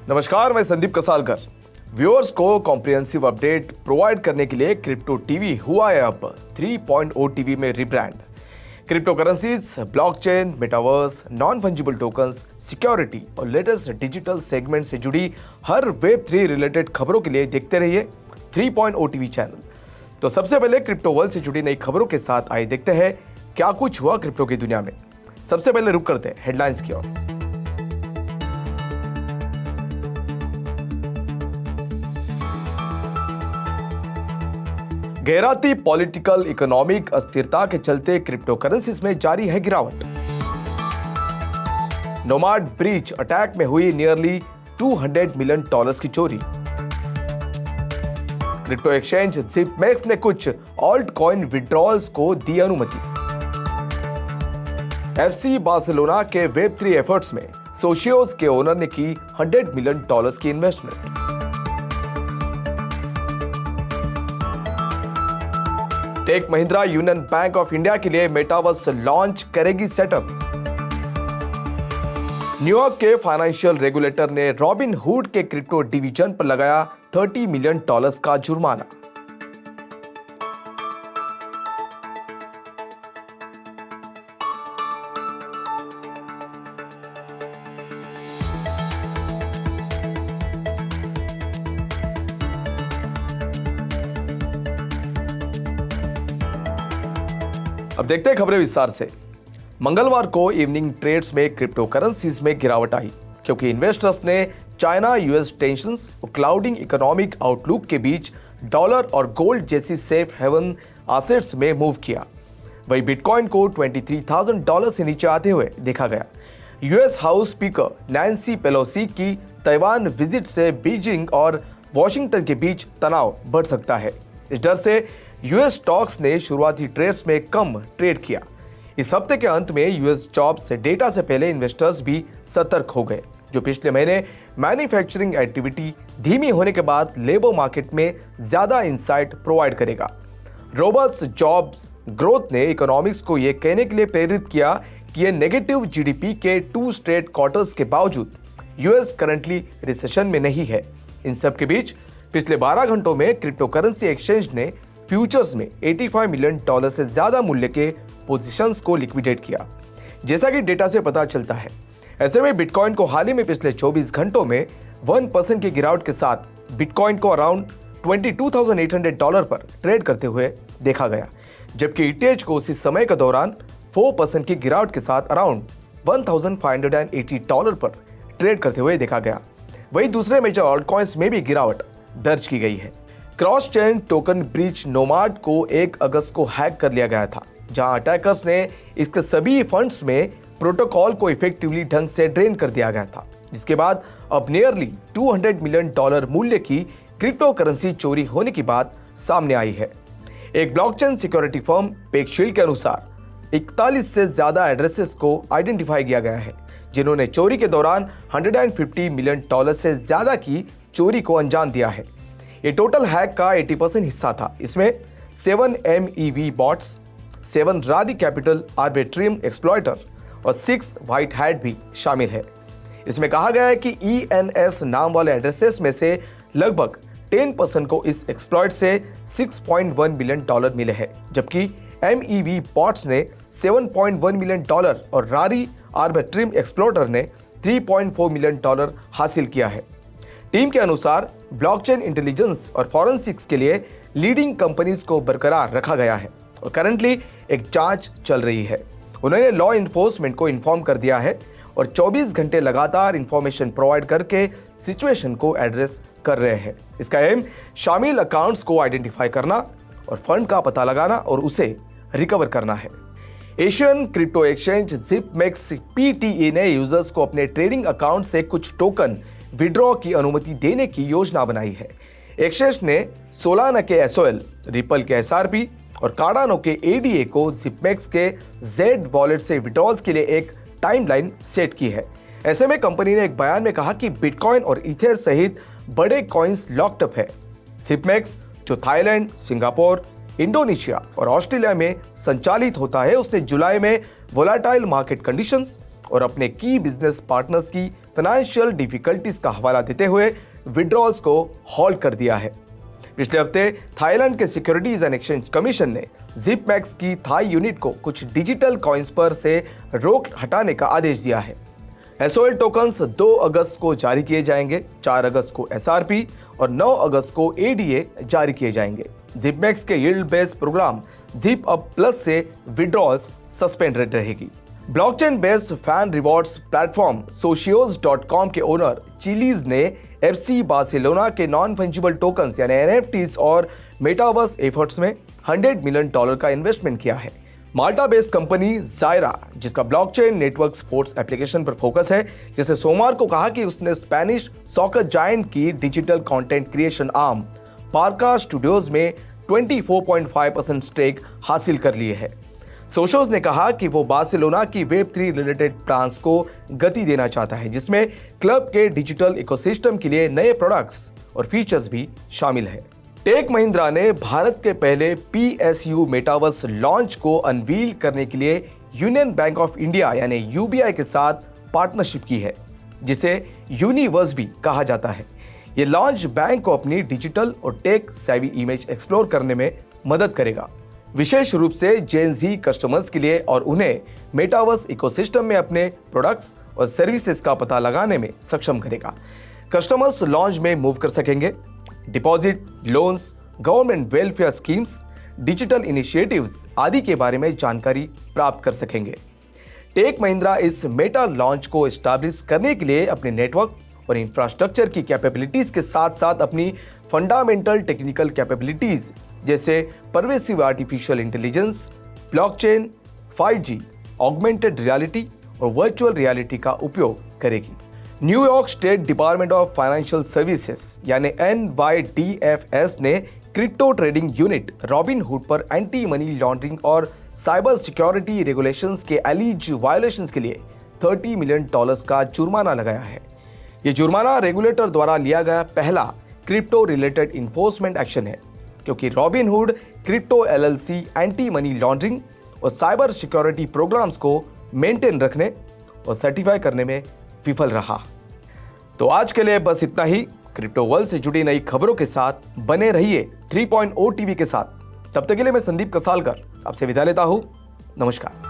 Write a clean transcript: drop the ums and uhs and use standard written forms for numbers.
नमस्कार, मैं संदीप कसालकर। व्यूअर्स को कॉम्प्रिहेंसिव अपडेट प्रोवाइड करने के लिए क्रिप्टो टीवी हुआ है अब 3.0 टीवी में rebrand. Crypto currencies, blockchain, metaverse, non fungible tokens, security और लेटेस्ट डिजिटल सेगमेंट से जुड़ी हर वेब 3 रिलेटेड खबरों के लिए देखते रहिए 3.0 टीवी चैनल। तो सबसे पहले क्रिप्टो वर्ल्ड से जुड़ी नई खबरों के साथ आइए देखते हैं क्या कुछ हुआ क्रिप्टो की दुनिया में। सबसे पहले रुक करते हैं हेडलाइंस की ओर। गहराती पॉलिटिकल इकोनॉमिक अस्थिरता के चलते क्रिप्टो करेंसीज में जारी है गिरावट। नोमाड ब्रीच अटैक में हुई नियरली $200 मिलियन की चोरी। क्रिप्टो एक्सचेंज ZipMax ने कुछ ऑल्ट कॉइन विड्रॉल्स को दी अनुमति। FC बार्सिलोना के वेब 3 एफर्ट्स में सोशियोस के ओनर ने की $100 मिलियन की investment. Tech Mahindra Union Bank of India के लिए मेटावर्स लॉन्च करेगी सेटअप। न्यूयॉर्क के फाइनेंशियल रेगुलेटर ने रॉबिनहुड के क्रिप्टो डिवीजन पर लगाया $30 मिलियन का जुर्माना। अब देखते हैं खबरें विस्तार से। मंगलवार को इवनिंग ट्रेड्स में क्रिप्टो करेंसीज में गिरावट आई क्योंकि इन्वेस्टर्स ने चाइना यूएस टेंशंस और क्लाउडिंग इकोनॉमिक आउटलुक के बीच डॉलर और गोल्ड जैसी सेफ हेवन एसेट्स में मूव किया। वही बिटकॉइन को $23,000 से नीचे आते हुए देखा गया। US house speaker Nancy Pelosi की ताइवान विजिट से बीजिंग और वॉशिंगटन के बीच तनाव बढ़ सकता है। इस डर से यूएस स्टॉक्स ने शुरुआती ट्रेड्स में कम ट्रेड किया। इस हफ्ते के अंत में यूएस जॉब्स डेटा से पहले इन्वेस्टर्स भी सतर्क हो गए, जो पिछले महीने मैन्युफैक्चरिंग एक्टिविटी धीमी होने के बाद लेबर मार्केट में ज्यादा इंसाइट प्रोवाइड करेगा। रोबस्ट जॉब्स ग्रोथ ने इकोनॉमिक्स को यह कहने के लिए प्रेरित किया कि यह नेगेटिव जीडीपी के 2 स्ट्रेट क्वार्टर्स के बावजूद यूएस करंटली रिसेशन में नहीं है। इन सब के बीच पिछले 12 घंटों में क्रिप्टो करेंसी एक्सचेंज ने फ्यूचर्स में $85 मिलियन से ज्यादा मूल्य के पोजीशंस को लिक्विडेट किया, जैसा कि डेटा से पता चलता है। ऐसे में बिटकॉइन को हाल ही में पिछले 24 घंटों में 1% की गिरावट के साथ बिटकॉइन को अराउंड $22,800 पर ट्रेड करते हुए देखा गया, जबकि ईटीएच को उसी समय के दौरान 4% की गिरावट के साथ अराउंड $1,580 पर ट्रेड करते हुए देखा गया। वही दूसरे मेजर ऑल्ट कॉइन्स में भी गिरावट दर्ज की गई है। Cross chain token breach nomad को 1 अगस्त को हैक कर लिया गया था, जहां अटैकर्स ने इसके सभी फंड्स में प्रोटोकॉल को इफेक्टिवली ढंग से ड्रेन कर दिया गया था, जिसके बाद अब नियरली $200 मिलियन मूल्य की क्रिप्टो करेंसी चोरी होने की बात सामने आई है। एक ब्लॉकचेन सिक्योरिटी फर्म पेकशील्ड के अनुसार 41 से ज्यादा एड्रेसेस को आइडेंटिफाई किया गया है, जिन्होंने चोरी के दौरान $150 मिलियन से ज्यादा की चोरी को अंजाम दिया है। ये टोटल हैक का 80% हिस्सा था। इसमें 7 MEV बॉट्स, 7 रारी कैपिटल आर्बिट्रियम एक्सप्लॉइटर और 6 व्हाइट हैट भी शामिल है। इसमें कहा गया है कि ENS नाम वाले एड्रेसेस में से लगभग 10% को इस एक्सप्लॉइट से $6.1 मिलियन मिले हैं, जबकि MEV बॉट्स ने $7.1 मिलियन और रारी आर्बिट्रियम एक्सप्लॉइटर ने $3.4 मिलियन हासिल किया है। टीम के अनुसार ब्लॉकचेन इंटेलिजेंस और फॉरेंसिक्स के लिए लीडिंग कंपनीज को बरकरार रखा गया है और करंटली एक जांच चल रही है। उन्होंने लॉ इन्फोर्समेंट को इन्फॉर्म कर दिया है और 24 घंटे लगातार इंफॉर्मेशन प्रोवाइड करके सिचुएशन को एड्रेस कर रहे हैं। इसका एम शामिल अकाउंट्स को आइडेंटिफाई करना और फंड का पता लगाना और उसे रिकवर करना है। Asian crypto exchange ZipMax PTE ने यूजर्स को अपने ट्रेडिंग अकाउंट से कुछ टोकन विड्रॉ की अनुमति देने की योजना बनाई है। एक्सचेंज ने सोलाना के SOL, रिपल के SRP और कार्डानो के ADA को ZipMax के Z वॉलेट से विड्रॉल्स के लिए एक टाइमलाइन सेट की है। ऐसे में कंपनी ने एक बयान में कहा कि बिटकॉइन और इथर सहित बड़े कॉइन्स लॉक्ड अप है। ZipMax, जो थाईलैंड, सिंगापुर, इंडोनेशिया और ऑस्ट्रेलिया में संचालित होता है, उसने जुलाई में वोलेटाइल मार्केट कंडीशंस और अपने की बिजनेस पार्टनर्स की फाइनेंशियल डिफिकल्टीज का हवाला देते हुए विड्रॉल्स को हॉल्ट कर दिया है। पिछले हफ्ते थाईलैंड के सिक्योरिटीज एंड एक्सचेंज कमीशन ने जिपमैक्स की थाई यूनिट को कुछ डिजिटल कॉइन्स पर से रोक हटाने का आदेश दिया है। एसओएल टोकन्स 2 अगस्त को जारी किए जाएंगे, 4 अगस्त को एसआरपी और 9 अगस्त को एडीए जारी किए जाएंगे। जिपमैक्स के yield based program Zip Up plus से विड्रॉल्स सस्पेंडेड रहेगी। Blockchain based fan rewards platform Socios.com के ओनर चिलीज ने एफसी बार्सिलोना के नॉन फंजिबल टोकन्स यानी एनएफटीज और मेटावर्स एफर्ट्स में $100 मिलियन का इन्वेस्टमेंट किया है। माल्टा बेस्ड कंपनी जायरा, जिसका ब्लॉकचेन नेटवर्क स्पोर्ट्स एप्लीकेशन पर फोकस है, जिसे सोमवार को कहा कि उसने स्पेनिश सॉकर जायंट की digital content creation arm पार्का studios में 24.5% स्टेक हासिल कर लिए है। सोशोस ने कहा कि वो बार्सिलोना की वेब3 रिलेटेड प्लान्स को गति देना चाहता है, जिसमें क्लब के डिजिटल इकोसिस्टम के लिए नए प्रोडक्ट्स और फीचर्स भी शामिल है। टेक महिंद्रा ने भारत के पहले PSU मेटावर्स लॉन्च को अनवील करने के लिए यूनियन बैंक ऑफ इंडिया यानी यूबीआई के साथ पार्टनरशिप की है, जिसे यूनिवर्स भी कहा जाता है। ये लॉन्च बैंक को अपनी डिजिटल और टेक सेवी इमेज एक्सप्लोर करने में मदद करेगा, विशेष रूप से जेन जी कस्टमर्स के लिए, और उन्हें मेटावर्स इकोसिस्टम में अपने प्रोडक्ट्स और सर्विसेज का पता लगाने में सक्षम करेगा। कस्टमर्स लॉन्च में मूव कर सकेंगे, deposit, loans, government welfare schemes, digital initiatives आदि के बारे में जानकारी प्राप्त कर सकेंगे। टेक महिंद्रा इस मेटा लॉन्च को एस्टैब्लिश करने के लिए अपने नेटवर्क और इंफ्रास्ट्रक्चर की कैपेबिलिटीज के साथ साथ अपनी फंडामेंटल टेक्निकल कैपेबिलिटीज जैसे pervasive artificial intelligence, blockchain, 5G, augmented reality और वर्चुअल रियलिटी का उपयोग करेगी। New York state department of financial services यानी NYDFS ने क्रिप्टो ट्रेडिंग यूनिट रॉबिनहुड पर एंटी मनी लॉन्ड्रिंग और साइबर सिक्योरिटी रेगुलेशंस के एलिज वायलेशंस के लिए $30 मिलियन का जुर्माना लगाया है। ये जुर्माना रेगुलेटर द्वारा लिया गया पहला क्रिप्टो रिलेटेड इन्फोर्समेंट एक्शन है, क्योंकि Robinhood crypto LLC anti money laundering और साइबर सिक्योरिटी प्रोग्राम्स को मेंटेन रखने और सर्टिफाई करने में विफल रहा। तो आज के लिए बस इतना ही। क्रिप्टो वर्ल्ड से जुड़ी नई खबरों के साथ बने रहिए 3.0 टीवी के साथ। तब तक के लिए मैं संदीप कसालकर आपसे विदा लेता हूं। नमस्कार।